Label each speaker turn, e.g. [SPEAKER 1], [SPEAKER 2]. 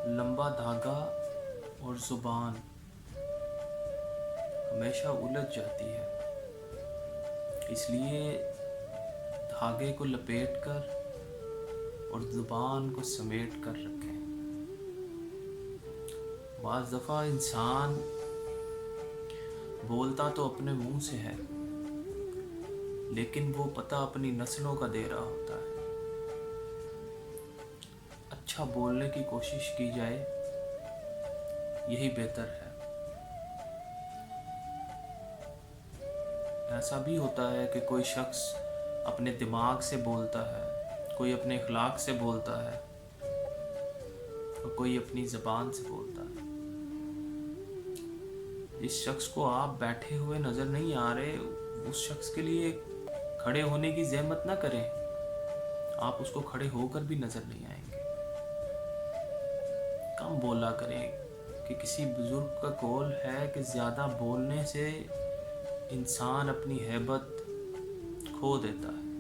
[SPEAKER 1] लंबा धागा और जुबान हमेशा उलझ जाती है, इसलिए धागे को लपेट कर और जुबान को समेट कर रखें। बाज़ दफ़ा इंसान बोलता तो अपने मुंह से है, लेकिन वो पता अपनी नस्लों का दे रहा होता है। अच्छा बोलने की कोशिश की जाए, यही बेहतर है। ऐसा भी होता है कि कोई शख्स अपने दिमाग से बोलता है, कोई अपने अखलाक से बोलता है और कोई अपनी ज़बान से बोलता है। जिस शख्स को आप बैठे हुए नज़र नहीं आ रहे, उस शख्स के लिए खड़े होने की ज़हमत ना करें, आप उसको खड़े होकर भी नज़र नहीं आएंगे। कम बोला करें कि किसी बुज़ुर्ग का कौल है कि ज़्यादा बोलने से इंसान अपनी हैबत खो देता है।